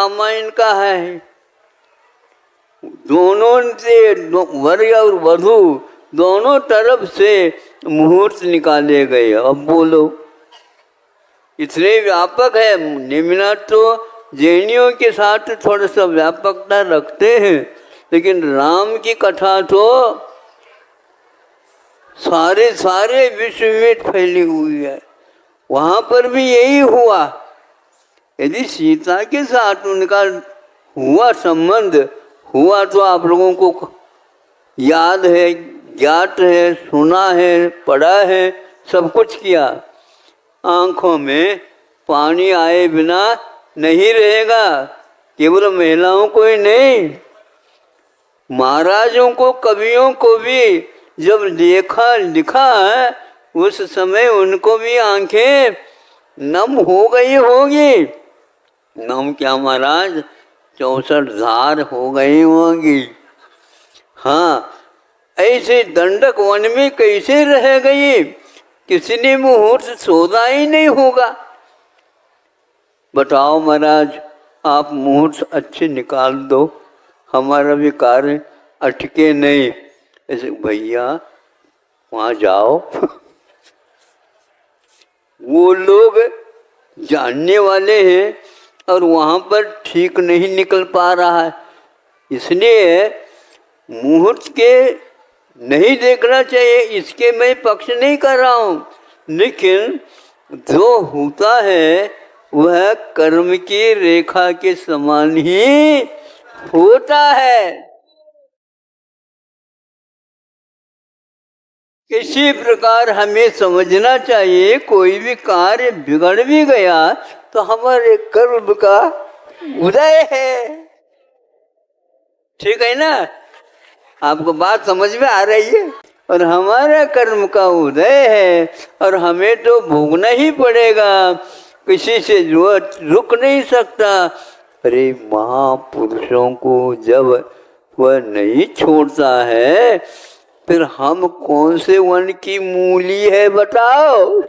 Drama इनका है। दोनों से वर और वधू दोनों तरफ से मुहूर्त निकाले गए। अब बोलो, इतने व्यापक है। निम्नाथ तो जैनियों के साथ थोड़ा सा व्यापकता रखते हैं, लेकिन राम की कथा तो सारे विश्व में फैली हुई है। वहाँ पर भी यही हुआ। यदि सीता के साथ उनका हुआ संबंध हुआ तो आप लोगों को याद है, ज्ञात है, सुना है, पढ़ा है, सब कुछ किया। आंखों में पानी आए बिना नहीं रहेगा। केवल महिलाओं को ही नहीं, महाराजों को, कवियों को भी जब देखा लिखा है उस समय उनको भी आंखें नम हो गई होगी। नम क्या महाराज, 64 धार हो गई होगी। हाँ, ऐसे दंडक वन में कैसे रह गई? किसी ने मुहूर्त सोचा ही नहीं होगा। बताओ महाराज, आप मुहूर्त अच्छे निकाल दो, हमारा भी कार्य अटके नहीं। ऐसे भैया वहाँ जाओ वो लोग जानने वाले हैं और वहाँ पर ठीक नहीं निकल पा रहा है, इसलिए मुहूर्त के नहीं देखना चाहिए। इसके मैं पक्ष नहीं कर रहा हूँ, लेकिन जो होता है वह कर्म की रेखा के समान ही होता है। किसी प्रकार हमें समझना चाहिए, कोई भी कार्य बिगड़ भी गया तो हमारे कर्म का उदय है। ठीक है ना? आपको बात समझ में आ रही है? और हमारा कर्म का उदय है और हमें तो भोगना ही पड़ेगा, किसी से रुक नहीं सकता। अरे महापुरुषों को जब वह नहीं छोड़ता है, फिर हम कौन से वन की मूली है बताओ?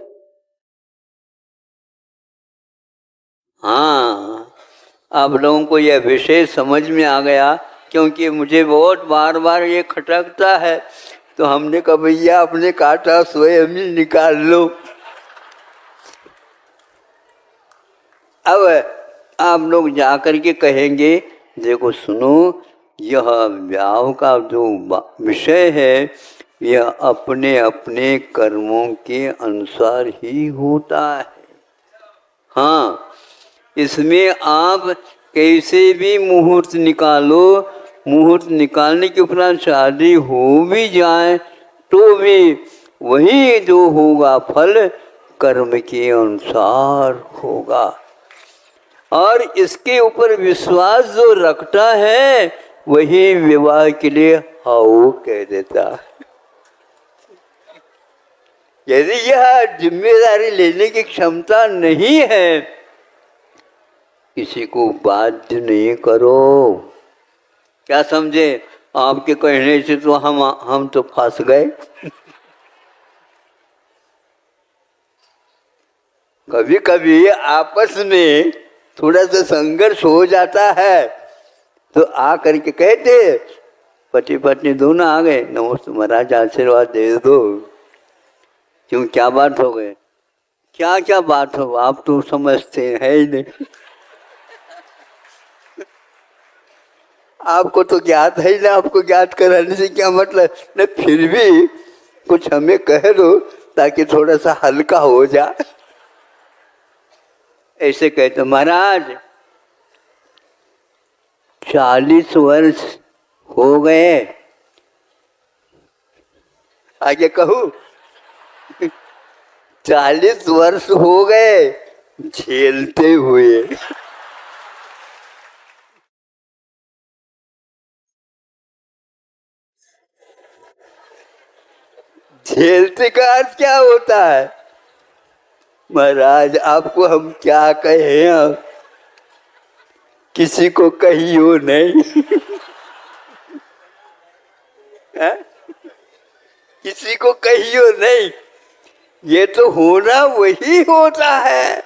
हाँ, आप लोगों को यह विषय समझ में आ गया, क्योंकि मुझे बहुत बार बार ये खटकता है। तो हमने कहा भैया अपने कांटा स्वयं ही निकाल लो। अब आप लोग जाकर के कहेंगे देखो सुनो, यह ब्याह का जो विषय है यह अपने अपने कर्मों के अनुसार ही होता है। हाँ, इसमें आप कैसे भी मुहूर्त निकालो, मुहूर्त निकालने के उपरांत शादी हो भी जाए तो भी वही जो होगा फल कर्म के अनुसार होगा। और इसके ऊपर विश्वास जो रखता है वही विवाह के लिए हाउ कह देता है। यदि यह जिम्मेदारी लेने की क्षमता नहीं है, किसी को बाध्य नहीं करो। क्या समझे? आपके कहने से तो हम तो फंस गए। कभी कभी आपस में थोड़ा सा संघर्ष हो जाता है तो आ करके कहते, पति पत्नी दोनों आ गए, नमस्ते महाराज आशीर्वाद दे दो। क्यों, क्या बात हो गई? क्या क्या बात हो, आप तो समझते हैं ही नहीं। आपको तो ज्ञात है ही ना, आपको ज्ञात कराने से क्या मतलब? न फिर भी कुछ हमें कह दो ताकि थोड़ा सा हल्का हो जाए। ऐसे कहते महाराज 40 वर्ष हो गए, आगे कहूँ 40 वर्ष हो गए झेलते हुए। झेलते का अर्थ क्या होता है महाराज? आपको हम क्या कहें, आप किसी को कहियो नहीं। किसी को कहियो नहीं, ये तो होना वही होता है।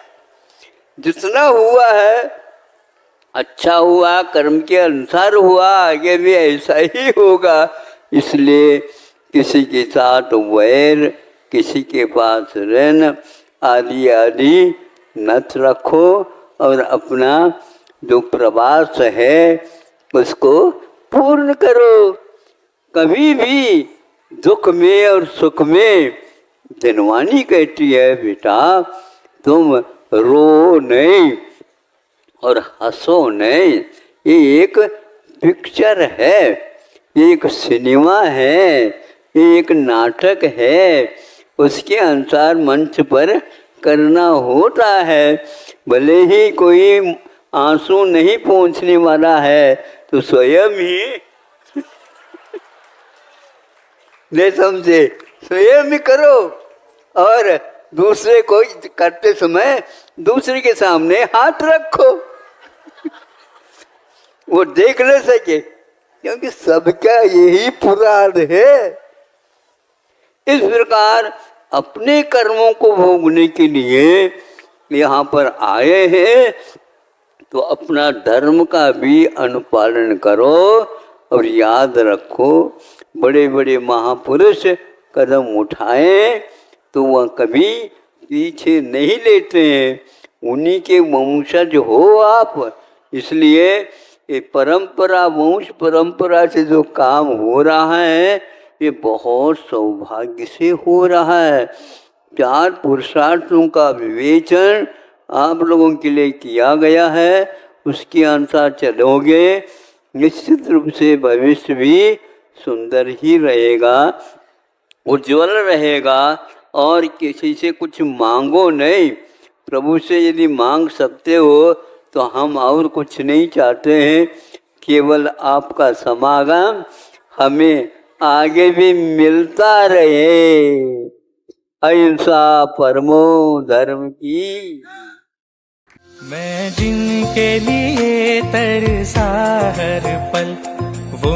जितना हुआ है अच्छा हुआ, कर्म के अनुसार हुआ, आगे भी ऐसा ही होगा। इसलिए किसी के साथ वैर, किसी के पास ऋण आदि आदि नत रखो और अपना जो प्रवास है उसको पूर्ण करो। कभी भी दुख में और सुख में धनवानी कहती है, बेटा तुम रो नहीं और हंसो नहीं। ये एक पिक्चर है, ये एक सिनेमा है, ये एक नाटक है। उसके अनुसार मंच पर करना होता है। भले ही कोई आंसू नहीं पहुंचने वाला है तो स्वयं ही नहीं समझे, स्वयं ही करो। और दूसरे को करते समय दूसरे के सामने हाथ रखो, वो देख न सके, क्योंकि सबका यही पुराण है। इस प्रकार अपने कर्मों को भोगने के लिए यहाँ पर आए हैं, तो अपना धर्म का भी अनुपालन करो। और याद रखो, बड़े बड़े महापुरुष कदम उठाएं तो वह कभी पीछे नहीं लेते हैं, उन्हीं के वंशज हो आप। इसलिए ये परंपरा, वंश परंपरा से जो काम हो रहा है ये बहुत सौभाग्य से हो रहा है। 4 पुरुषार्थों का विवेचन आप लोगों के लिए किया गया है, उसके अनुसार चलोगे निश्चित रूप से भविष्य भी सुंदर ही रहेगा, उज्ज्वल रहेगा। और किसी से कुछ मांगो नहीं, प्रभु से यदि मांग सकते हो तो हम और कुछ नहीं चाहते हैं, केवल आपका समागम हमें आगे भी मिलता रहे। अहिंसा परमो धर्म की। मैं जिनके लिए तरसा हर पल वो